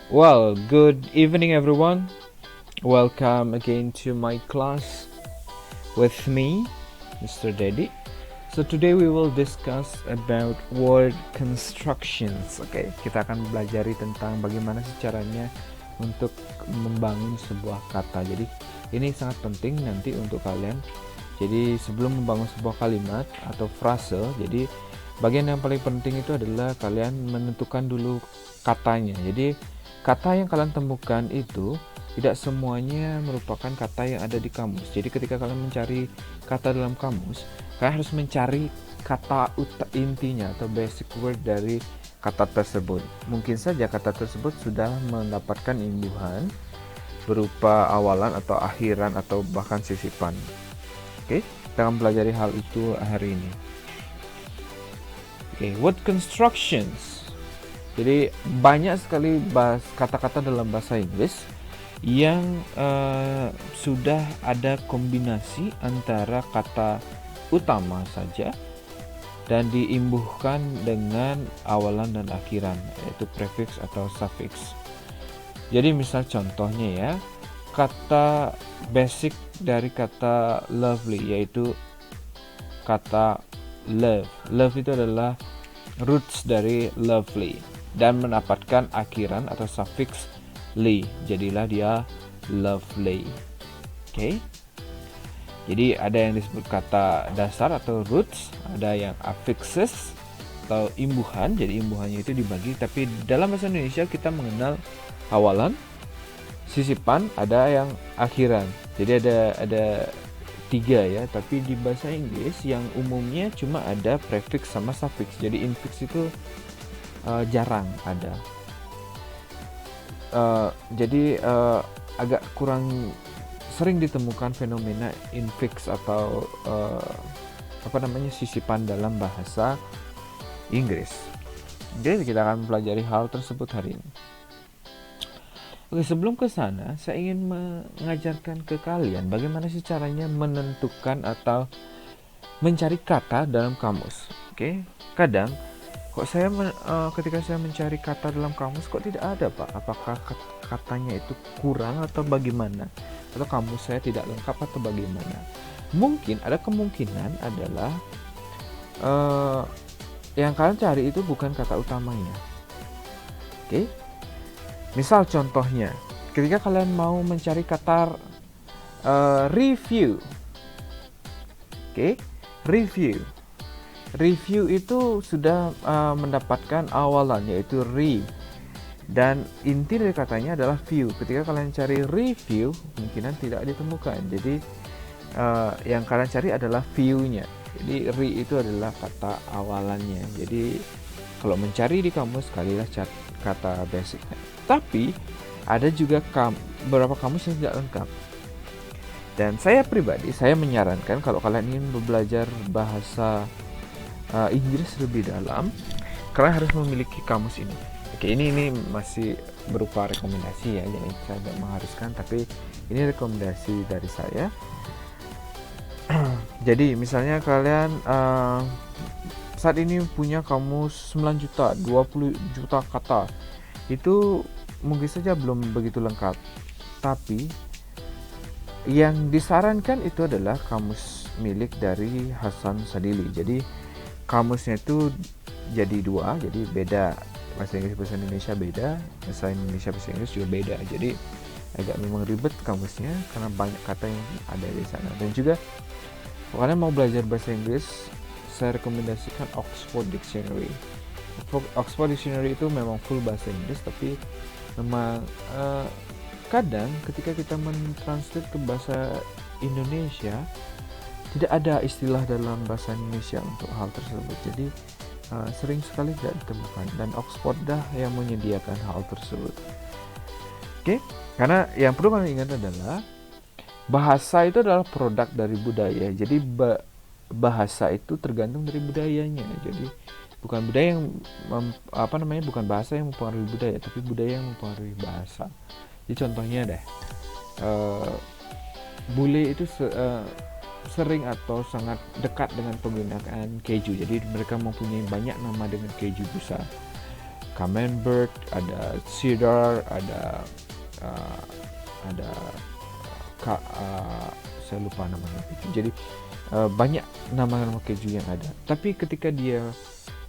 Well, good evening, everyone. Welcome again to my class with me, Mr. Dedi. So today we will discuss about word constructions. Oke, kita akan belajar tentang bagaimana sih caranya untuk membangun sebuah kata. Jadi ini sangat penting nanti untuk kalian. Jadi sebelum membangun sebuah kalimat atau frase, jadi bagian yang paling penting itu adalah kalian menentukan dulu katanya. Jadi kata yang kalian temukan itu tidak semuanya merupakan kata yang ada di kamus. Jadi ketika kalian mencari kata dalam kamus, kalian harus mencari kata intinya atau basic word dari kata tersebut. Mungkin saja kata tersebut sudah mendapatkan imbuhan berupa awalan atau akhiran atau bahkan sisipan. Oke, kita akan pelajari hal itu hari ini. Oke, word constructions. Jadi banyak sekali kata-kata dalam bahasa Inggris yang sudah ada kombinasi antara kata utama saja dan diimbuhkan dengan awalan dan akhiran, yaitu prefix atau suffix. Jadi misal contohnya ya, kata basic dari kata lovely yaitu kata love. Love itu adalah roots dari lovely dan mendapatkan akhiran atau suffix ly. Jadilah dia lovely. Oke. Jadi ada yang disebut kata dasar atau roots, ada yang affixes atau imbuhan. Jadi imbuhannya itu dibagi, tapi dalam bahasa Indonesia kita mengenal awalan, sisipan, ada yang akhiran. Jadi ada tiga ya, tapi di bahasa Inggris yang umumnya cuma ada prefix sama suffix. Jadi infix itu jarang ada. Jadi agak kurang sering ditemukan fenomena infix atau sisipan dalam bahasa Inggris. Jadi kita akan mempelajari hal tersebut hari ini. Oke, sebelum ke sana, saya ingin mengajarkan ke kalian bagaimana sih caranya menentukan atau mencari kata dalam kamus. Oke, kadang kok ketika saya mencari kata dalam kamus kok tidak ada, Pak? Apakah katanya itu kurang atau bagaimana? Atau kamus saya tidak lengkap atau bagaimana? Mungkin ada kemungkinan adalah yang kalian cari itu bukan kata utamanya. Oke? Misal contohnya, ketika kalian mau mencari kata review. Oke? Review. Review itu sudah mendapatkan awalan yaitu re. Dan inti dari katanya adalah view. Ketika kalian cari review, kemungkinan tidak ditemukan. Jadi yang kalian cari adalah view-nya. Jadi re itu adalah kata awalannya. Jadi kalau mencari di kamus, kalilah kata basicnya. Tapi ada juga beberapa kamus yang tidak lengkap. Dan saya pribadi, saya menyarankan kalau kalian ingin belajar bahasa Inggris lebih dalam, kalian harus memiliki kamus ini. Oke, ini masih berupa rekomendasi ya, jadi saya tidak mengharuskan, tapi ini rekomendasi dari saya. Jadi misalnya kalian saat ini punya kamus 9 juta, 20 juta kata, itu mungkin saja belum begitu lengkap. Tapi yang disarankan itu adalah kamus milik dari Hasan Sadili. Jadi kamusnya itu jadi dua, jadi beda, bahasa Inggris bahasa Indonesia beda, bahasa Indonesia bahasa Inggris juga beda. Jadi agak memang ribet kamusnya karena banyak kata yang ada di sana. Dan juga kalau kalian mau belajar bahasa Inggris, saya rekomendasikan Oxford Dictionary. Oxford Dictionary itu memang full bahasa Inggris, tapi memang kadang ketika kita mentranslate ke bahasa Indonesia tidak ada istilah dalam bahasa Indonesia untuk hal tersebut. Jadi sering sekali tidak ditemukan, dan Oxford dah yang menyediakan hal tersebut. Oke, karena yang perlu kalian ingat adalah bahasa itu adalah produk dari budaya. Jadi bahasa itu tergantung dari budayanya. Jadi bukan budaya yang bukan bahasa yang mempengaruhi budaya, tapi budaya yang mempengaruhi bahasa. Jadi contohnya deh, bule itu sering atau sangat dekat dengan penggunaan keju. Jadi mereka mempunyai banyak nama dengan keju busa. camembert, ada cheddar, ada uh, ada saya lupa nama keju. Jadi banyak nama-nama keju yang ada. Tapi ketika dia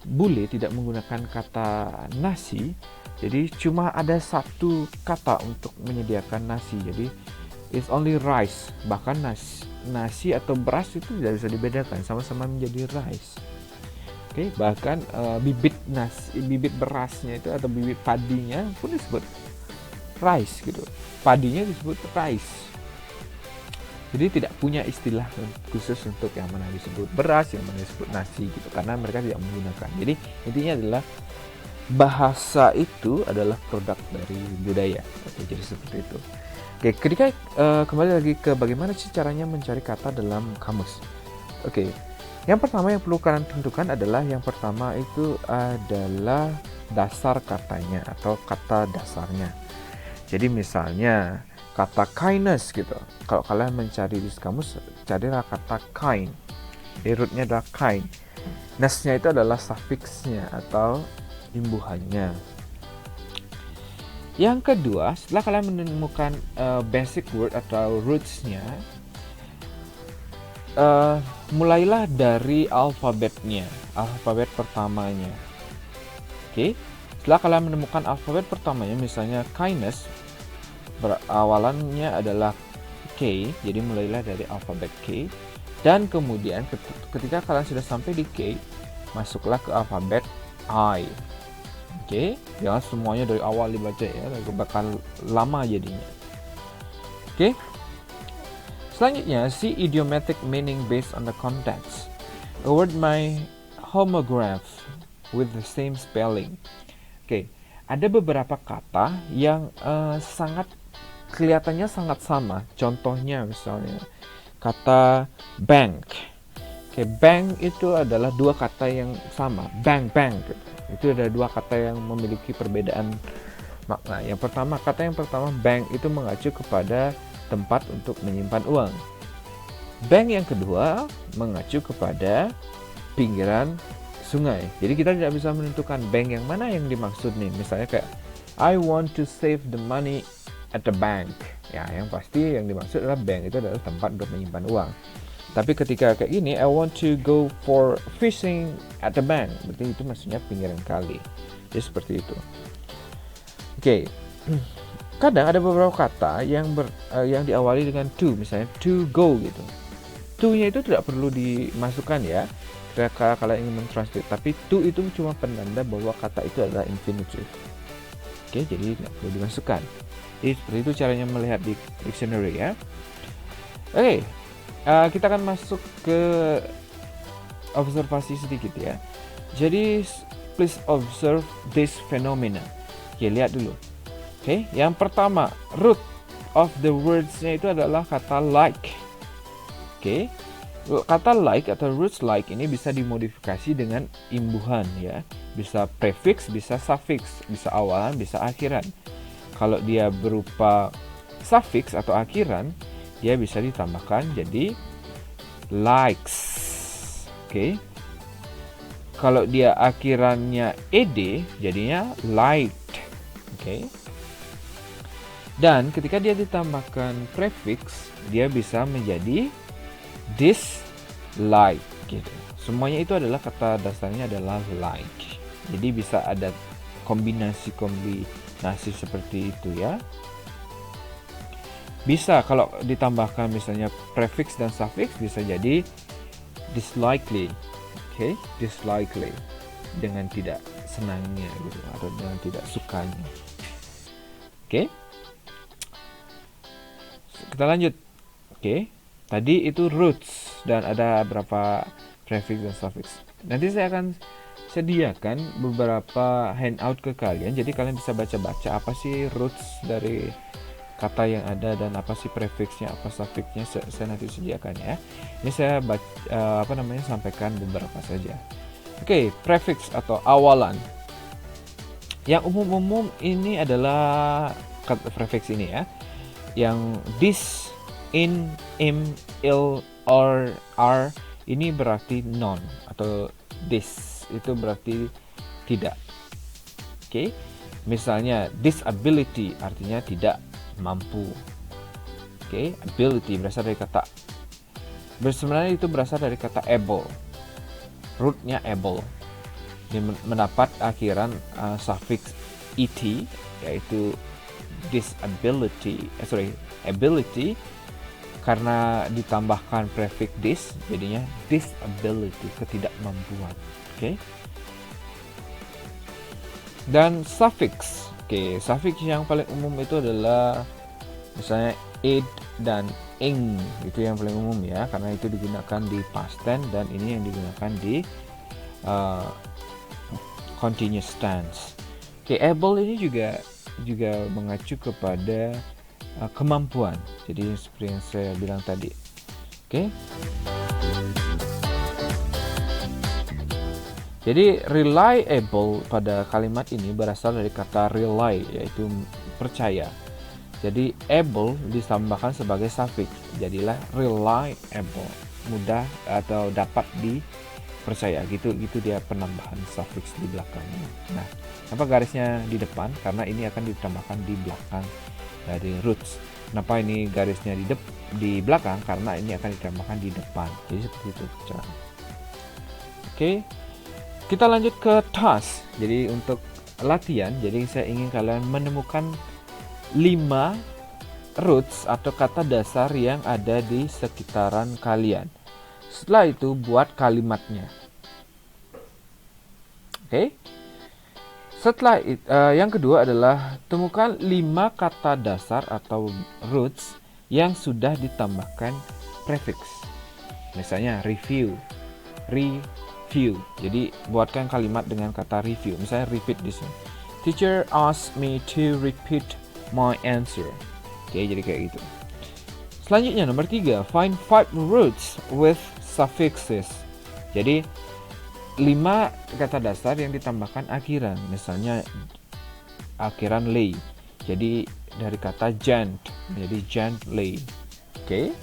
bule tidak menggunakan kata nasi, jadi cuma ada satu kata untuk menyediakan nasi. Jadi it's only rice. Bahkan nasi atau beras itu tidak bisa dibedakan, sama-sama menjadi rice. Oke, bahkan bibit berasnya itu atau bibit padinya pun disebut rice gitu. Padinya disebut rice. Jadi tidak punya istilah khusus untuk yang mana disebut beras, yang mana disebut nasi gitu, karena mereka tidak menggunakan. Jadi intinya adalah bahasa itu adalah produk dari budaya. Oke, jadi seperti itu. Oke, ketika kembali lagi ke bagaimana sih caranya mencari kata dalam kamus. Oke, yang pertama yang perlu kalian tentukan adalah yang pertama itu adalah dasar katanya atau kata dasarnya. Jadi misalnya kata kindness gitu. Kalau kalian mencari di kamus, carilah kata kind. Rootnya adalah kind. Ness-nya itu adalah suffix-nya atau imbuhannya. Yang kedua, setelah kalian menemukan basic word atau roots-nya, mulailah dari alfabetnya, alfabet pertamanya. Oke, setelah kalian menemukan alfabet pertamanya, misalnya kindness, awalannya adalah K, jadi mulailah dari alfabet K, dan kemudian ketika kalian sudah sampai di K, masuklah ke alfabet I. Oke, jangan semuanya dari awal dibaca ya, bakal lama jadinya. Oke, selanjutnya see idiomatic meaning based on the context. A word may homograph with the same spelling. Oke, ada beberapa kata yang kelihatannya sangat sama. Contohnya misalnya kata bank. Oke, bank itu adalah dua kata yang sama. Bank. Itu ada dua kata yang memiliki perbedaan makna. Yang pertama, kata yang pertama bank itu mengacu kepada tempat untuk menyimpan uang. Bank yang kedua mengacu kepada pinggiran sungai. Jadi kita tidak bisa menentukan bank yang mana yang dimaksud nih. Misalnya kayak I want to save the money at the bank. Ya, yang pasti yang dimaksud adalah bank itu adalah tempat untuk menyimpan uang. Tapi ketika kayak gini, I want to go for fishing at the bank, berarti itu maksudnya pinggiran kali. Jadi seperti itu. Oke. Kadang ada beberapa kata yang diawali dengan to, misalnya to go gitu. To-nya itu tidak perlu dimasukkan ya. Ketika kalian ingin mentranslate, tapi to itu cuma penanda bahwa kata itu adalah infinitive. Oke, jadi tidak perlu dimasukkan. Jadi seperti itu caranya melihat di dictionary ya. Oke, kita akan masuk ke observasi sedikit ya. Jadi please observe this phenomena. Oke, lihat dulu. Oke, yang pertama, root of the words-nya itu adalah kata like. Oke, kata like atau roots like ini bisa dimodifikasi dengan imbuhan ya. Bisa prefix, bisa suffix, bisa awalan, bisa akhiran. Kalau dia berupa suffix atau akhiran, dia bisa ditambahkan jadi likes. Oke. Kalau dia akhirannya ed, jadinya liked. Oke. Dan ketika dia ditambahkan prefix, dia bisa menjadi dislike gitu. Semuanya itu adalah kata dasarnya adalah like. Jadi bisa ada kombinasi seperti itu ya. Bisa kalau ditambahkan misalnya prefix dan suffix bisa jadi dislikely. Oke, dislikely dengan tidak senangnya gitu atau dengan tidak sukanya. Oke. Kita lanjut. Oke. Tadi itu roots dan ada berapa prefix dan suffix. Nanti saya akan sediakan beberapa handout ke kalian, jadi kalian bisa baca-baca apa sih roots dari kata yang ada dan apa sih prefixnya, apa suffixnya. Saya nanti sediakan ya. Ini saya sampaikan beberapa saja. Oke, prefix atau awalan. Yang umum-umum ini adalah kata prefix ini ya. Yang this, in, im, il, or, are ini berarti non atau this itu berarti tidak. Oke. Misalnya disability artinya tidak mampu. Oke, ability berasal dari kata, sebenarnya itu berasal dari kata able. Rootnya able. Dia mendapat akhiran suffix et, yaitu ability, karena ditambahkan prefix dis, jadinya disability, ketidakmampuan. Oke. Dan suffix. Oke, suffix yang paling umum itu adalah misalnya id dan ing, itu yang paling umum ya, karena itu digunakan di past tense dan ini yang digunakan di continuous tense. Oke, able ini juga mengacu kepada kemampuan. Jadi seperti yang saya bilang tadi. Oke. Jadi reliable pada kalimat ini berasal dari kata rely, yaitu percaya. Jadi able ditambahkan sebagai suffix, jadilah reliable, mudah atau dapat dipercaya. Gitu dia penambahan suffix di belakangnya. Nah, kenapa garisnya di depan? Karena ini akan ditambahkan di belakang dari roots. Kenapa ini garisnya di belakang? Karena ini akan ditambahkan di depan. Jadi seperti itu cara. Oke. Kita lanjut ke task. Jadi untuk latihan, jadi saya ingin kalian menemukan 5 roots atau kata dasar yang ada di sekitaran kalian. Setelah itu buat kalimatnya. Oke. Setelah yang kedua adalah temukan 5 kata dasar atau roots yang sudah ditambahkan prefix. Misalnya review. Jadi buatkan kalimat dengan kata review. Misalnya repeat di sini. Teacher asked me to repeat my answer. Oke, jadi kayak gitu. Selanjutnya nomor 3, find 5 roots with suffixes. Jadi 5 kata dasar yang ditambahkan akhiran. Misalnya akhiran lay. Jadi dari kata gent, jadi gently. Oke.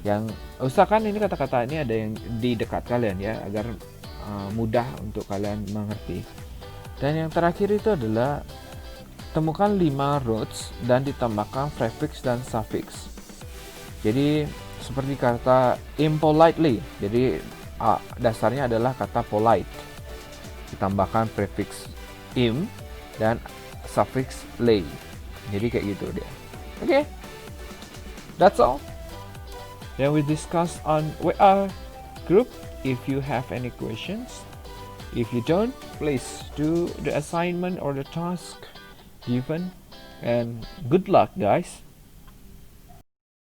Yang usahakan ini kata-kata ini ada yang di dekat kalian ya, agar mudah untuk kalian mengerti. Dan yang terakhir itu adalah temukan 5 roots dan ditambahkan prefix dan suffix. Jadi seperti kata impolitely, jadi dasarnya adalah kata polite, ditambahkan prefix im dan suffix lay. Jadi kayak gitu dia. Oke. That's all. Then we discuss on WA group. If you have any questions, if you don't, please do the assignment or the task given, and good luck guys.